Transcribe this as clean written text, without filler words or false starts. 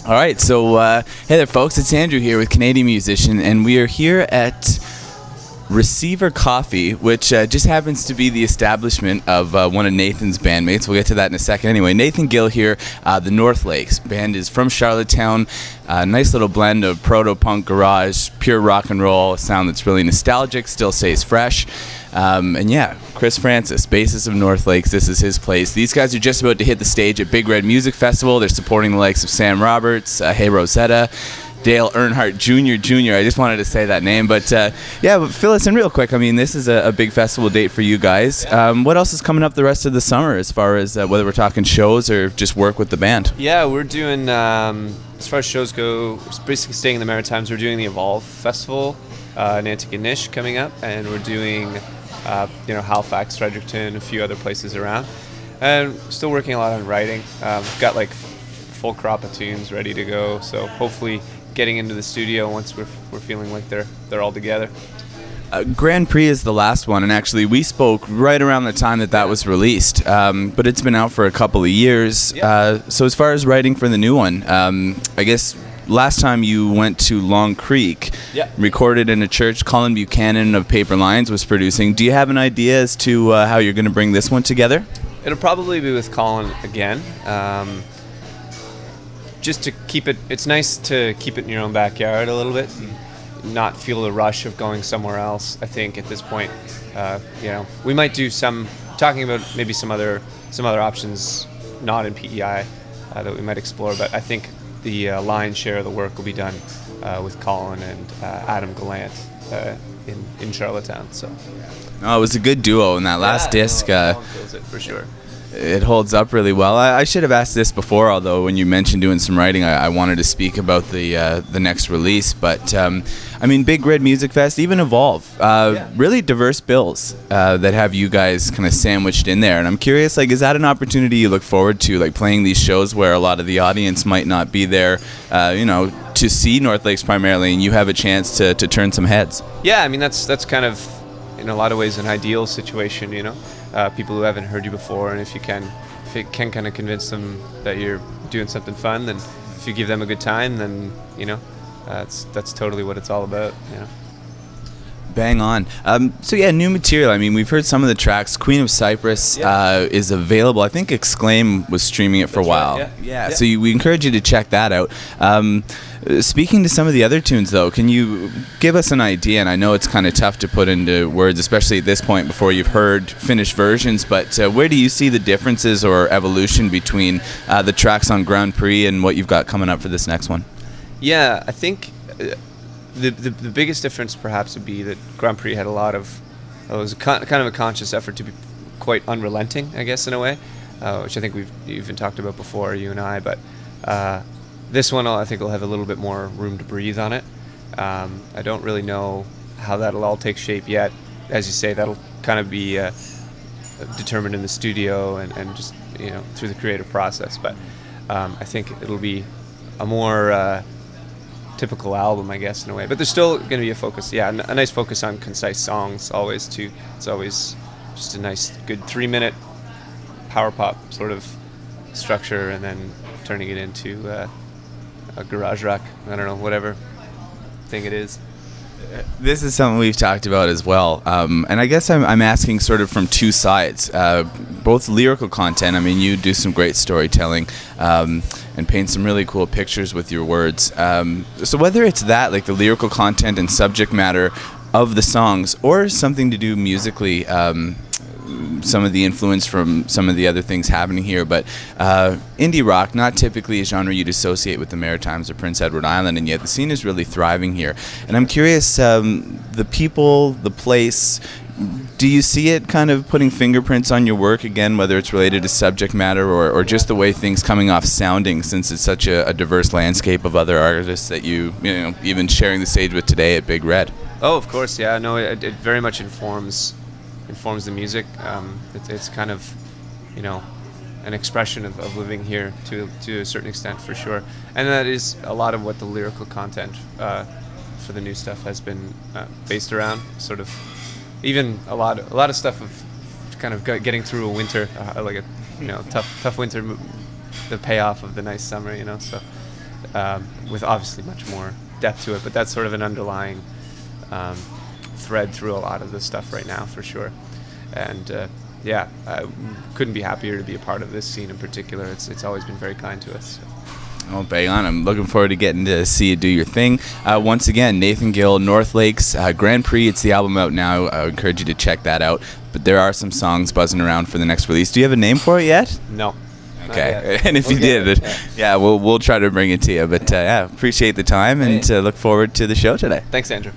All right, so hey there, folks. It's Andrew here with Canadian Musician, and we are here at Receiver Coffee, which just happens to be the establishment of one of Nathan's bandmates. We'll get to that in a second. Anyway, Nathan Gill here. The North Lakes band is from Charlottetown. Nice little blend of proto-punk, garage, pure rock and roll, a sound that's really nostalgic, still stays fresh. And yeah, Chris Francis, bassist of North Lakes, this is his place. These guys are just about to hit the stage at Big Red Music Festival. They're supporting the likes of Sam Roberts, Hey Rosetta, Dale Earnhardt Jr. I just wanted to say that name. But yeah, but fill us in real quick. I mean, this is a big festival date for you guys. What else is coming up the rest of the summer as far as whether we're talking shows or just work with the band? Yeah, we're doing, as far as shows go, we're basically staying in the Maritimes. We're doing the Evolve Festival in Antigonish coming up, and we're doing Halifax, Fredericton, a few other places around. And still working a lot on writing. We've got like full crop of tunes ready to go, so hopefully getting into the studio once we're feeling like they're all together. Grand Prix is the last one, and actually we spoke right around the time that was released, but it's been out for a couple of years. So as far as writing for the new one, I guess last time you went to Long Creek, recorded in a church. Colin Buchanan of Paper Lines was producing. Do you have an idea as to how you're going to bring this one together? It'll probably be with Colin again. Just to keep it, it's nice to keep it in your own backyard a little bit and not feel the rush of going somewhere else. I think at this point, we might do talking about maybe some other options not in PEI that we might explore, but I think the lion's share of the work will be done with Colin and Adam Gallant in Charlottetown. So, it was a good duo in that last disc. Colin kills it for sure. It holds up really well. I should have asked this before, although when you mentioned doing some writing, I wanted to speak about the next release. But I mean, Big Red Music Fest, even Evolve, really diverse bills that have you guys kind of sandwiched in there. And I'm curious, like, is that an opportunity you look forward to, like playing these shows where a lot of the audience might not be there, to see North Lakes primarily, and you have a chance to turn some heads? Yeah, I mean, that's kind of, in a lot of ways, an ideal situation, people who haven't heard you before, and if it can kind of convince them that you're doing something fun, then if you give them a good time, then that's totally what it's all about. Bang on. So yeah, new material. I mean, we've heard some of the tracks. Queen of Cyprus is available. I think Exclaim was streaming it for a while. Right, yeah. So we encourage you to check that out. Speaking to some of the other tunes, though, can you give us an idea? And I know it's kind of tough to put into words, especially at this point before you've heard finished versions, but where do you see the differences or evolution between the tracks on Grand Prix and what you've got coming up for this next one? Yeah, I think the biggest difference perhaps would be that Grand Prix had it was kind of a conscious effort to be quite unrelenting, I guess, in a way, which I think we've even talked about before, you and I, but this one I think will have a little bit more room to breathe on it. I don't really know how that'll all take shape yet. As you say, that'll kind of be determined in the studio and just through the creative process. But I think it'll be a more typical album, I guess, in a way. But there's still going to be a focus, a nice focus on concise songs always too. It's always just a nice, good 3-minute power pop sort of structure, and then turning it into a garage rock, I don't know, whatever thing it is. This is something we've talked about as well, and I guess I'm asking sort of from two sides, both lyrical content. I mean, you do some great storytelling and paint some really cool pictures with your words. So whether it's that, like the lyrical content and subject matter of the songs, or something to do musically, some of the influence from some of the other things happening here, but indie rock, not typically a genre you'd associate with the Maritimes or Prince Edward Island, and yet the scene is really thriving here. And I'm curious, the people, the place, do you see it kind of putting fingerprints on your work again, whether it's related to subject matter or just the way things coming off sounding, since it's such a diverse landscape of other artists that you even sharing the stage with today at Big Red? Oh, of course, yeah. No, it very much informs the music. It's kind of, an expression of living here to a certain extent, for sure. And that is a lot of what the lyrical content for the new stuff has been based around. Sort of, even a lot of stuff of kind of getting through a winter, like a tough winter, the payoff of the nice summer. So with obviously much more depth to it. But that's sort of an underlying thread through a lot of this stuff right now, for sure. And yeah, I couldn't be happier to be a part of this scene in particular. It's always been very kind to us. So. Oh, bang on. I'm looking forward to getting to see you do your thing. Once again, Nathan Gill, North Lakes, Grand Prix. It's the album out now. I would encourage you to check that out. But there are some songs buzzing around for the next release. Do you have a name for it yet? No. Okay. And if you did, we'll try to bring it to you. But yeah, appreciate the time and look forward to the show today. Thanks, Andrew.